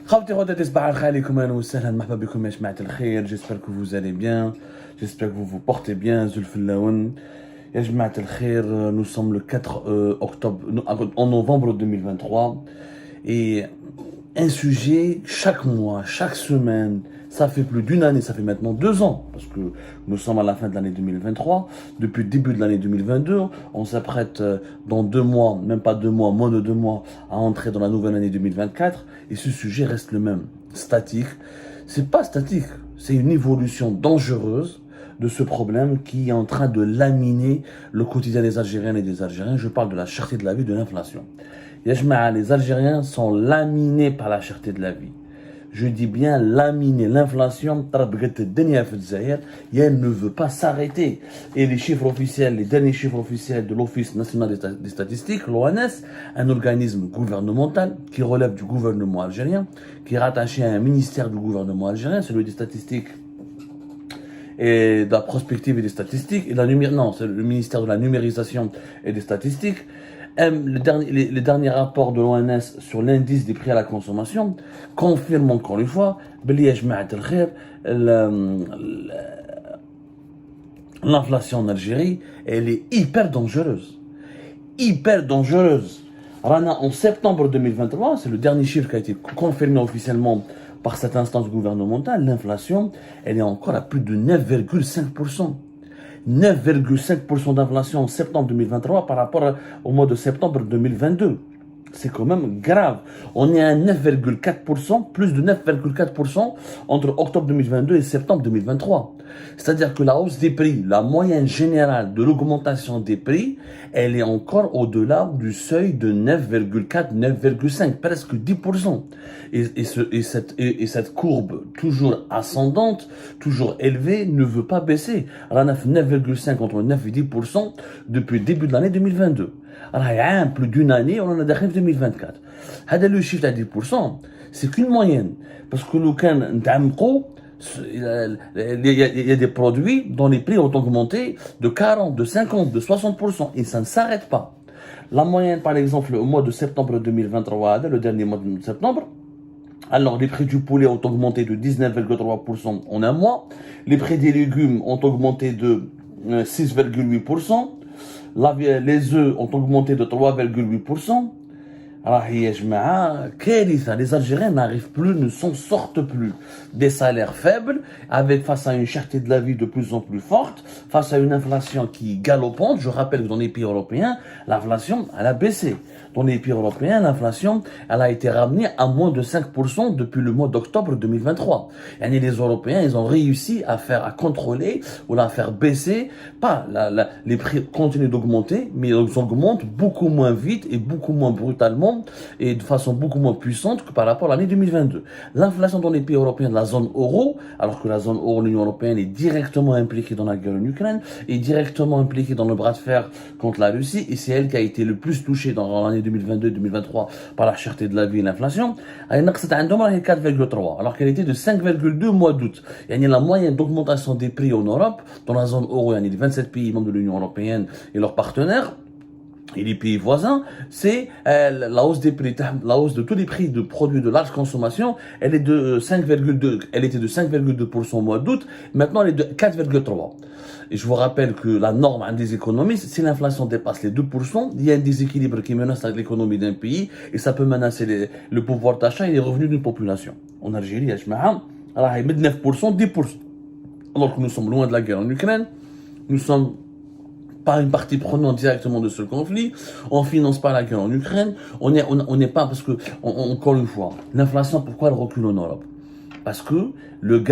خاوتي غدة صباح الخير عليكم اهلا وسهلا مرحبا بكم يا جماعة الخير. J'espère que vous allez bien, j'espère que vous vous portez bien. Zulf Laoun يا جماعة الخير, nous sommes le 4 octobre en novembre 2023 et un sujet chaque mois, chaque semaine. Ça fait plus d'une année, ça fait maintenant 2 ans, parce que nous sommes à la fin de l'année 2023. Depuis le début de l'année 2022, on s'apprête dans 2 mois, même pas 2 mois, moins de 2 mois, à entrer dans la nouvelle année 2024. Et ce sujet reste le même, statique. C'est pas statique, c'est une évolution dangereuse de ce problème qui est en train de laminer le quotidien des Algériennes et des Algériens. Je parle de la cherté de la vie, de l'inflation. Les Algériens sont laminés par la cherté de la vie. Je dis bien laminé. L'inflation, elle ne veut pas s'arrêter. Et les chiffres officiels, les derniers chiffres officiels de l'Office national des statistiques, l'ONS, un organisme gouvernemental qui relève du gouvernement algérien, qui est rattaché à un ministère du gouvernement algérien, celui des statistiques et de la prospective et des statistiques, et c'est le ministère de la numérisation et des statistiques. Les derniers rapports de l'ONS sur l'indice des prix à la consommation confirment encore une fois l'inflation en Algérie, elle est hyper dangereuse. Hyper dangereuse. Rana, en septembre 2023, c'est le dernier chiffre qui a été confirmé officiellement par cette instance gouvernementale, l'inflation, elle est encore à plus de 9,5%. 9,5% d'inflation en septembre 2023 par rapport au mois de septembre 2022. C'est quand même grave. On est à 9,4%, plus de 9,4% entre octobre 2022 et septembre 2023. C'est-à-dire que la hausse des prix, la moyenne générale de l'augmentation des prix, elle est encore au-delà du seuil de 9,4, 9,5, presque 10%. Et cette courbe toujours ascendante, toujours élevée, ne veut pas baisser. Elle a 9,5 entre 9 et 10% depuis le début de l'année 2022. Alors, il y a plus d'une année, on en a d'arrivé 2024. Le chiffre à 10%, c'est qu'une moyenne. Parce que le can il y a des produits dont les prix ont augmenté de 40, de 50, de 60%. Et ça ne s'arrête pas. La moyenne, par exemple, au mois de septembre 2023, le dernier mois de septembre, alors les prix du poulet ont augmenté de 19,3% en un mois. Les prix des légumes ont augmenté de 6,8%. Les œufs ont augmenté de 3,8%. Alors, les Algériens n'arrivent plus, ne s'en sortent plus. Des salaires faibles, face à une cherté de la vie de plus en plus forte, face à une inflation qui est galopante. Je rappelle que dans les pays européens, l'inflation, elle a baissé. Dans les pays européens, l'inflation, elle a été ramenée à moins de 5% depuis le mois d'octobre 2023. Et les Européens, ils ont réussi à contrôler ou à faire baisser, les prix continuent d'augmenter, mais ils augmentent beaucoup moins vite et beaucoup moins brutalement et de façon beaucoup moins puissante que par rapport à l'année 2022. L'inflation dans les pays européens de la zone euro, alors que la zone euro, l'Union européenne est directement impliquée dans la guerre en Ukraine, est directement impliquée dans le bras de fer contre la Russie, et c'est elle qui a été le plus touchée dans l'année 2022-2023 par la cherté de la vie et l'inflation. Elle est 4,3, alors qu'elle était de 5,2 mois d'août. Il y a la moyenne d'augmentation des prix en Europe, dans la zone euro, il y a les 27 pays membres de l'Union européenne et leurs partenaires, et les pays voisins, c'est la hausse des prix, la hausse de tous les prix de produits de large consommation, elle est de 5,2, elle était de 5,2% au mois d'août, maintenant elle est de 4,3. Et je vous rappelle que la norme des économistes, si l'inflation dépasse les 2%, il y a un déséquilibre qui menace l'économie d'un pays, et ça peut menacer le pouvoir d'achat et les revenus d'une population. En Algérie, il y a 9%, 10%. Alors que nous sommes loin de la guerre en Ukraine, nous sommes pas une partie prenante directement de ce conflit, on finance pas la guerre en Ukraine, on n'est pas, parce que, encore une fois, l'inflation, pourquoi elle recule en Europe? Parce que le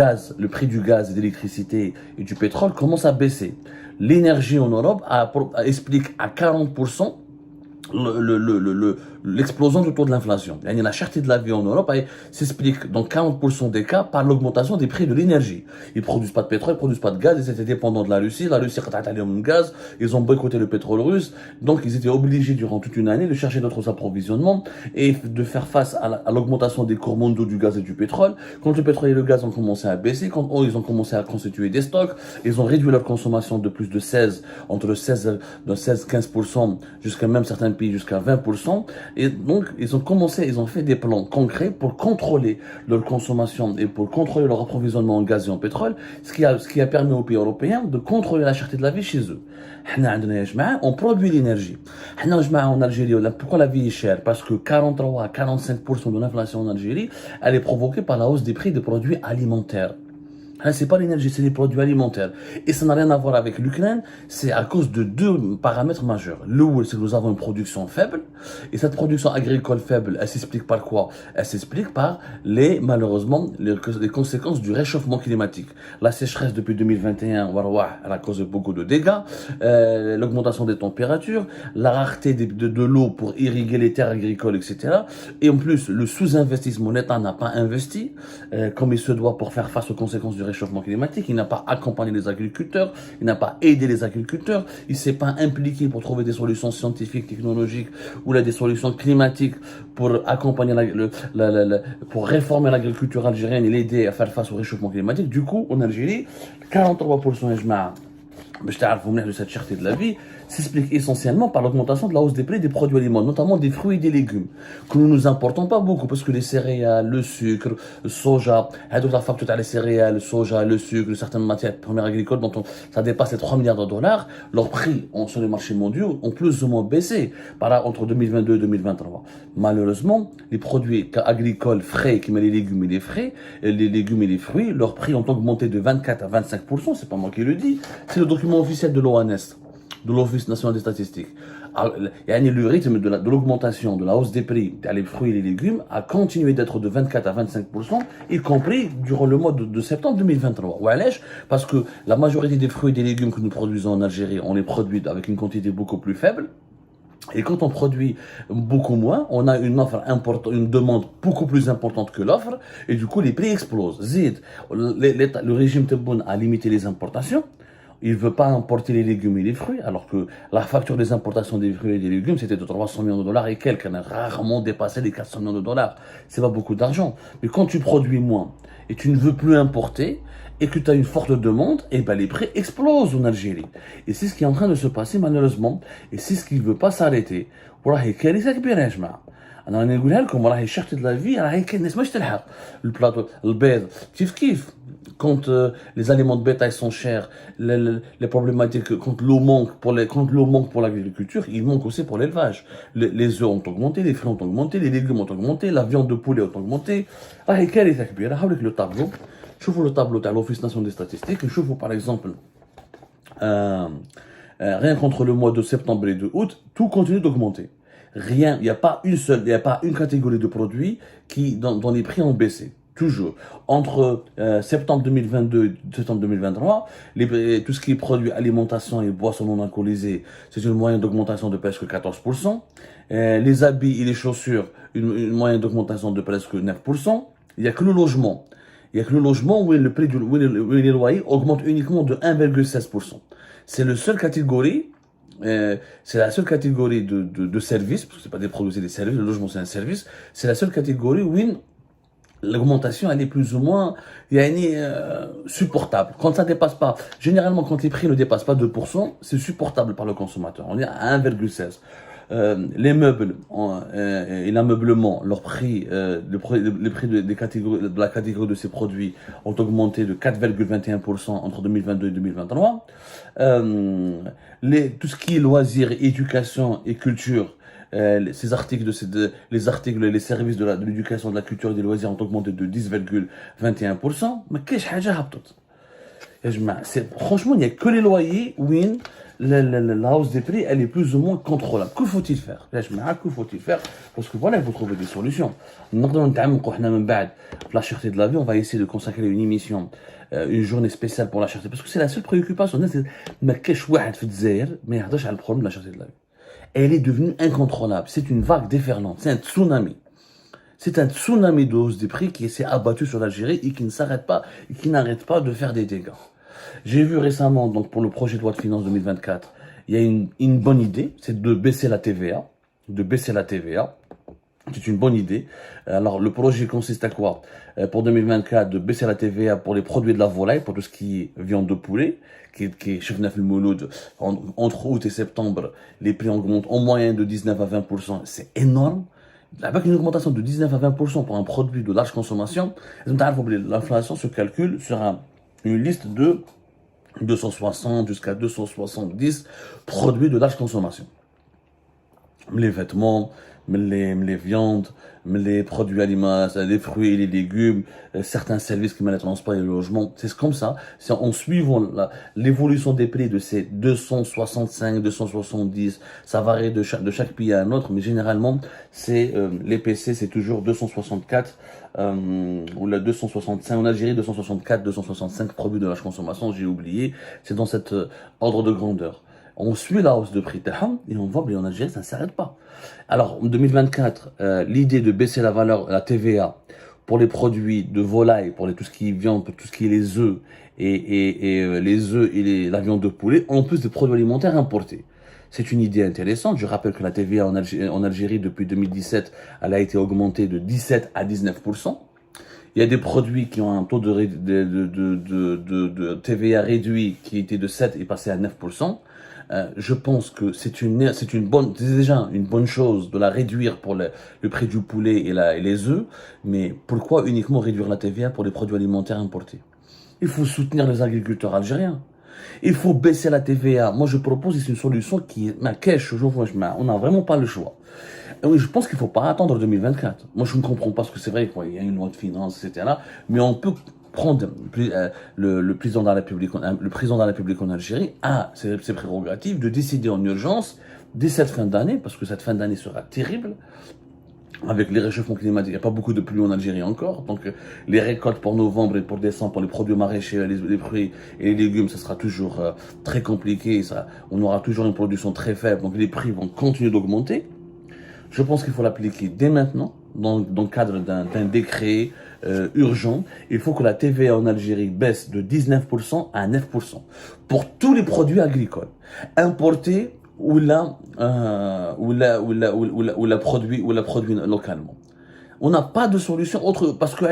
prix du gaz, de l'électricité et du pétrole commence à baisser. L'énergie en Europe explique à 40% l'explosion du taux de l'inflation. La cherté de la vie en Europe s'explique dans 40% des cas par l'augmentation des prix de l'énergie. Ils produisent pas de pétrole, ils produisent pas de gaz, ils étaient dépendants de la Russie. La Russie a le gaz, ils ont boycotté le pétrole russe, donc ils étaient obligés durant toute une année de chercher d'autres approvisionnements et de faire face à l'augmentation des cours mondiaux du gaz et du pétrole. Quand le pétrole et le gaz ont commencé à baisser, quand ils ont commencé à constituer des stocks, ils ont réduit leur consommation de plus de entre 16-15% jusqu'à même certains pays jusqu'à 20%. Et donc, ils ont fait des plans concrets pour contrôler leur consommation et pour contrôler leur approvisionnement en gaz et en pétrole, ce qui a permis aux pays européens de contrôler la cherté de la vie chez eux. On produit l'énergie. En Algérie, pourquoi la vie est chère? Parce que 43 à 45% de l'inflation en Algérie, elle est provoquée par la hausse des prix des produits alimentaires. C'est pas l'énergie, c'est les produits alimentaires. Et ça n'a rien à voir avec l'Ukraine, c'est à cause de deux paramètres majeurs. Le c'est que nous avons une production faible, et cette production agricole faible, elle s'explique par quoi? Elle s'explique par malheureusement, les conséquences du réchauffement climatique. La sécheresse depuis 2021, elle a causé beaucoup de dégâts, l'augmentation des températures, la rareté de l'eau pour irriguer les terres agricoles, etc. Et en plus, le sous-investissement, l'État n'a pas investi, comme il se doit pour faire face aux conséquences du réchauffement climatique, il n'a pas accompagné les agriculteurs, il n'a pas aidé les agriculteurs, il ne s'est pas impliqué pour trouver des solutions scientifiques, technologiques ou là, des solutions climatiques pour accompagner, pour réformer l'agriculture algérienne et l'aider à faire face au réchauffement climatique. Du coup, en Algérie, 43% de cette cherté de la vie s'explique essentiellement par l'augmentation de la hausse des prix des produits alimentaires, notamment des fruits et des légumes, que nous nous importons pas beaucoup, parce que les céréales, le sucre, le soja, la facture les céréales, le soja, le sucre, certaines matières premières agricoles dont ça dépasse les 3 milliards de dollars, leurs prix sur les marchés mondiaux ont plus ou moins baissé entre 2022 et 2023. Malheureusement, les produits agricoles frais, qui mettent les légumes et les frais, les légumes et les fruits, leurs prix ont augmenté de 24 à 25%, c'est pas moi qui le dis, c'est le document officiel de l'ONS, de l'Office national des statistiques. Le rythme de l'augmentation, de la hausse des prix des fruits et les légumes a continué d'être de 24 à 25%, y compris durant le mois de septembre 2023. Parce que la majorité des fruits et des légumes que nous produisons en Algérie, on les produit avec une quantité beaucoup plus faible. Et quand on produit beaucoup moins, on a une offre importante, une demande beaucoup plus importante que l'offre, et du coup les prix explosent. Le régime Tebboune a limité les importations. Il ne veut pas importer les légumes et les fruits, alors que la facture des importations des fruits et des légumes, c'était de 300 millions de dollars et quelques. On a rarement dépassé les 400 millions de dollars. C'est pas beaucoup d'argent. Mais quand tu produis moins et tu ne veux plus importer, et que tu as une forte demande, et ben les prix explosent en Algérie. Et c'est ce qui est en train de se passer malheureusement, et c'est ce qui ne veut pas s'arrêter. وراهي كارثة كبيرة يا جماعة. انا نقولها لكم راهي شحطة la vie, راهي كاين الناس ماش تلحق. البلاطو البيض كيف quand les aliments de bétail sont chers, les problématiques quand l'eau manque pour l'agriculture, il manque aussi pour l'élevage. Les œufs ont augmenté, les fruits ont augmenté, les légumes ont augmenté, la viande de poulet a augmenté. راهي كارثة كبيرة. هاولك le tableau. شوفوا le tableau de l'Office national des statistiques et شوفوا par exemple rien qu'entre le mois de septembre et de août, tout continue d'augmenter. Rien, il n'y a pas une catégorie de produits dont les prix ont baissé. Toujours. Entre septembre 2022 et septembre 2023, tout ce qui est produits alimentation et boissons non alcoolisées, c'est une moyenne d'augmentation de presque 14%. Les habits et les chaussures, une moyenne d'augmentation de presque 9%. Il n'y a que le logement. Il n'y a que le logement où les loyers augmentent uniquement de 1,16%. C'est la seule catégorie de services, parce que ce n'est pas des produits, c'est des services, le logement c'est un service, c'est la seule catégorie où l'augmentation elle est plus ou moins supportable. Quand ça dépasse pas, généralement quand les prix ne dépassent pas 2%, c'est supportable par le consommateur. On est à 1,16. Les meubles et l'ameublement, leur prix, les prix de la catégorie de ces produits ont augmenté de 4,21% entre 2022 et 2023. Tout ce qui est loisirs, éducation et culture, ces articles les articles, les services de l'éducation, de la culture et des loisirs ont augmenté de 10,21%. Mais qu'est-ce que franchement, il n'y a que les loyers où la hausse des prix, elle est plus ou moins contrôlable. Que faut-il faire? Que faut-il faire? Parce que voilà, il faut trouver des solutions. La cherté de la vie, on va essayer de consacrer une émission, une journée spéciale pour la cherté. Parce que c'est la seule préoccupation. Mais qu'est-ce que le problème de la cherté de la vie? Elle est devenue incontrôlable. C'est une vague déferlante. C'est un tsunami. C'est un tsunami de hausse des prix qui s'est abattu sur l'Algérie et qui ne s'arrête pas, et qui n'arrête pas de faire des dégâts. J'ai vu récemment, donc pour le projet de loi de finances 2024, il y a une bonne idée, c'est de baisser la TVA, C'est une bonne idée. Alors, le projet consiste à quoi? Pour 2024, de baisser la TVA pour les produits de la volaille, pour tout ce qui est viande de poulet, qui est chef le mouloud. Entre août et septembre, les prix augmentent en moyenne de 19 à 20%. C'est énorme. Avec une augmentation de 19 à 20% pour un produit de large consommation, l'inflation se calcule sur une liste de 260 jusqu'à 270 produits de large consommation. Les vêtements, les viandes, les produits alimentaires, les fruits et les légumes, certains services qui mènent les transports et le logement. C'est comme ça. C'est en suivant l'évolution des prix de ces 265, 270. Ça varie de chaque pays à un autre, mais généralement, c'est l'EPC, c'est toujours 264 ou la 265. En Algérie, 264, 265 produits de large consommation. J'ai oublié. C'est dans cet ordre de grandeur. On suit la hausse de prix et on voit que en Algérie, ça ne s'arrête pas. Alors, en 2024, l'idée de baisser la valeur, la TVA, pour les produits de volaille, pour tout ce qui est viande, pour tout ce qui est les œufs, et les œufs et la viande de poulet, en plus des produits alimentaires importés. C'est une idée intéressante. Je rappelle que la TVA en Algérie, depuis 2017, elle a été augmentée de 17 à 19%. Il y a des produits qui ont un taux de TVA réduit qui était de 7 et passé à 9%. Je pense que c'est déjà une bonne chose de la réduire pour le prix du poulet et les œufs, mais pourquoi uniquement réduire la TVA pour les produits alimentaires importés? Il faut soutenir les agriculteurs algériens. Il faut baisser la TVA. Moi, je propose ici une solution qui est on n'a vraiment pas le choix. Et oui, je pense qu'il ne faut pas attendre 2024. Moi, je ne comprends pas ce que c'est vrai qu'il y a une loi de finances, etc. Mais on peut prendre le président de la République en Algérie a ses prérogatives de décider en urgence dès cette fin d'année, parce que cette fin d'année sera terrible. Avec les réchauffements climatiques, il n'y a pas beaucoup de pluie en Algérie encore. Donc, les récoltes pour novembre et pour décembre, pour les produits maraîchers, les fruits et les légumes, ça sera toujours très compliqué. On aura toujours une production très faible. Donc, les prix vont continuer d'augmenter. Je pense qu'il faut l'appliquer dès maintenant, dans le cadre d'un décret urgent. Il faut que la TVA en Algérie baisse de 19% à 9% pour tous les produits agricoles importés ou produits localement. On n'a pas de solution autre, parce que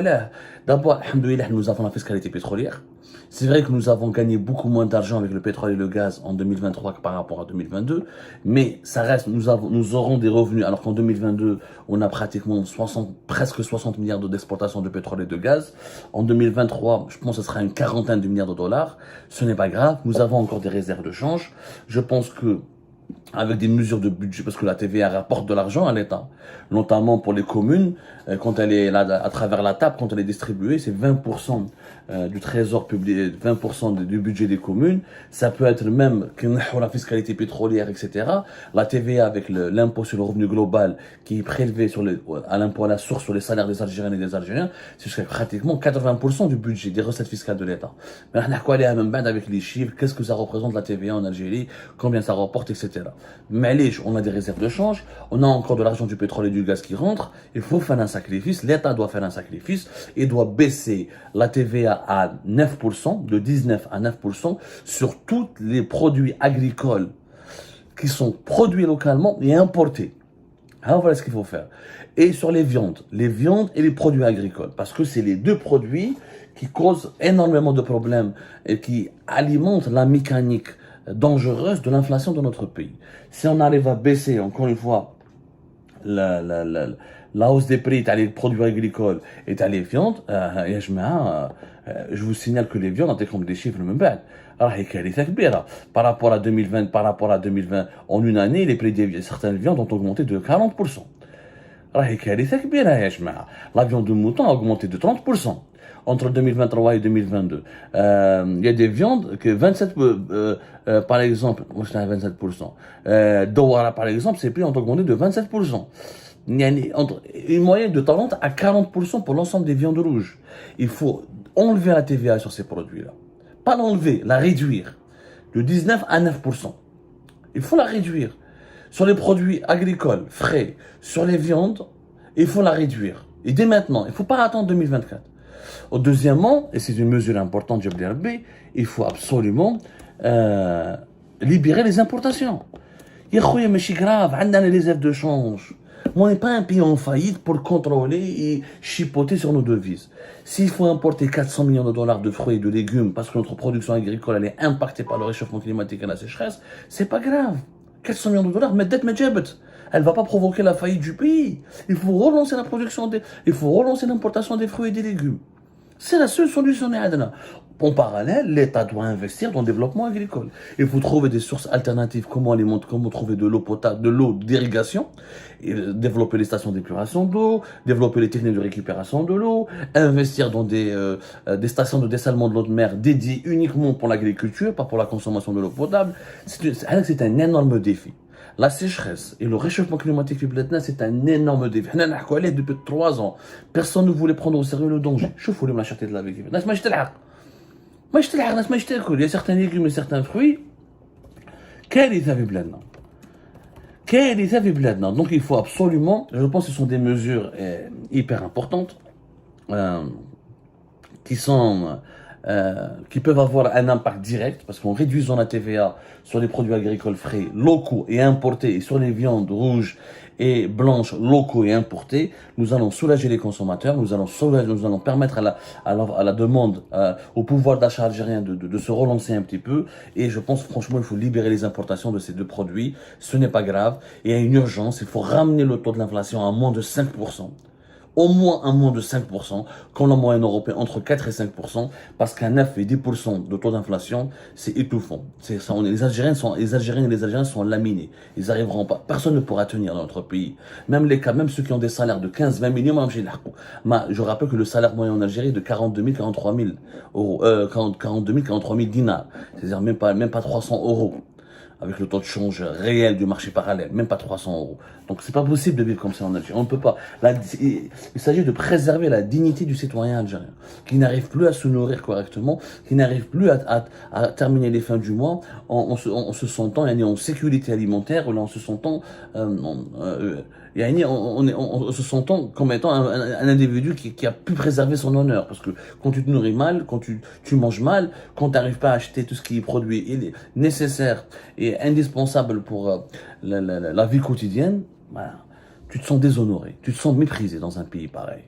d'abord, alhamdoulilah, nous avons la fiscalité pétrolière. C'est vrai que nous avons gagné beaucoup moins d'argent avec le pétrole et le gaz en 2023 que par rapport à 2022, mais ça reste, nous aurons des revenus, alors qu'en 2022, on a pratiquement presque 60 milliards d'exportation de pétrole et de gaz. En 2023, je pense que ce sera une quarantaine de milliards de dollars. Ce n'est pas grave, nous avons encore des réserves de change. Je pense que avec des mesures de budget, parce que la TVA rapporte de l'argent à l'État, notamment pour les communes, quand elle est là, à travers la table, quand elle est distribuée, c'est 20% du trésor public, 20% du budget des communes. Ça peut être même la fiscalité pétrolière, etc. La TVA avec l'impôt sur le revenu global qui est prélevé à l'impôt à la source sur les salaires des Algériennes et des Algériens, c'est jusqu'à pratiquement 80% du budget des recettes fiscales de l'État. Mais on a quoi aller à même bande avec les chiffres, qu'est-ce que ça représente la TVA en Algérie, combien ça rapporte, etc. Mais on a des réserves de change, on a encore de l'argent du pétrole et du gaz qui rentre, il faut faire un sacrifice, l'État doit faire un sacrifice et doit baisser la TVA à 9%, de 19 à 9% sur tous les produits agricoles qui sont produits localement et importés. Alors voilà ce qu'il faut faire. Et sur les viandes et les produits agricoles, parce que c'est les deux produits qui causent énormément de problèmes et qui alimentent la mécanique dangereuse de l'inflation de notre pays. Si on arrive à baisser, encore une fois, la hausse des prix les produits agricoles et les viandes, je vous signale que les viandes, on compte des chiffres même pas. Par rapport à 2020, en une année, les prix de certaines viandes ont augmenté de 40%. La viande de mouton a augmenté de 30%. Entre 2023 et 2022. Il y a des viandes que 27, par exemple, moi je 27%. Douara, par exemple, ses prix ont augmenté de 27%. Il y a une moyenne de 30 à 40% pour l'ensemble des viandes rouges. Il faut enlever la TVA sur ces produits-là. Pas l'enlever, la réduire. De 19 à 9%. Il faut la réduire. Sur les produits agricoles, frais, sur les viandes, il faut la réduire. Et dès maintenant, il ne faut pas attendre 2024. Deuxièmement, et c'est une mesure importante, il faut absolument libérer les importations. Il y a mais c'est grave, on a les réserves de change. On n'est pas un pays en faillite pour contrôler et chipoter sur nos devises. S'il faut importer 400 millions de dollars de fruits et de légumes parce que notre production agricole elle est impactée par le réchauffement climatique et la sécheresse, c'est pas grave. 400 millions de dollars, mais dette medjabet. Elle va pas provoquer la faillite du pays. Il faut relancer la production il faut relancer l'importation des fruits et des légumes. C'est la seule solution. En parallèle, l'État doit investir dans le développement agricole. Il faut trouver des sources alternatives, comment trouver de l'eau potable, de l'eau d'irrigation, développer les stations d'épuration d'eau, développer les techniques de récupération de l'eau, investir dans des stations de dessalement de l'eau de mer dédiées uniquement pour l'agriculture, pas pour la consommation de l'eau potable. C'est un énorme défi. La sécheresse et le réchauffement climatique c'est un énorme défi. Depuis 3 ans, personne ne voulait prendre au sérieux le danger. Je voulais m'acheter de la vie. Il y a certains légumes et certains fruits. Donc il faut absolument, je pense que ce sont des mesures hyper importantes qui peuvent avoir un impact direct parce qu'en réduisant la TVA sur les produits agricoles frais, locaux et importés et sur les viandes rouges et blanches, locaux et importés, nous allons soulager les consommateurs, nous allons permettre à la demande, au pouvoir d'achat algérien de se relancer un petit peu. Et je pense franchement il faut libérer les importations de ces deux produits. Ce n'est pas grave. Et il y a une urgence, il faut ramener le taux de l'inflation à moins de 5%. Au moins un moins de 5%, quand la moyenne européenne entre 4 et 5%, parce qu'un 9 et 10% de taux d'inflation, c'est étouffant. Les Algériens et les Algériens sont laminés. Ils n'arriveront pas. Personne ne pourra tenir dans notre pays. Même ceux qui ont des salaires de 15-20 millions, je rappelle que le salaire moyen en Algérie est de 42 000, 43 000 euros, 42 000, 43 000 dinars. C'est-à-dire même pas 300 euros. Avec le taux de change réel du marché parallèle, même pas 300 euros. Donc c'est pas possible de vivre comme ça en Algérie. On ne peut pas. Il s'agit de préserver la dignité du citoyen algérien, qui n'arrive plus à se nourrir correctement, qui n'arrive plus à terminer les fins du mois en se sentant en sécurité alimentaire, ou en se sentant en se sentant comme étant un individu qui a pu préserver son honneur. Parce que quand tu te nourris mal, quand tu manges mal, quand tu n'arrives pas à acheter tout ce qui est produit nécessaire et indispensable pour la vie quotidienne, voilà, tu te sens déshonoré, tu te sens méprisé dans un pays pareil.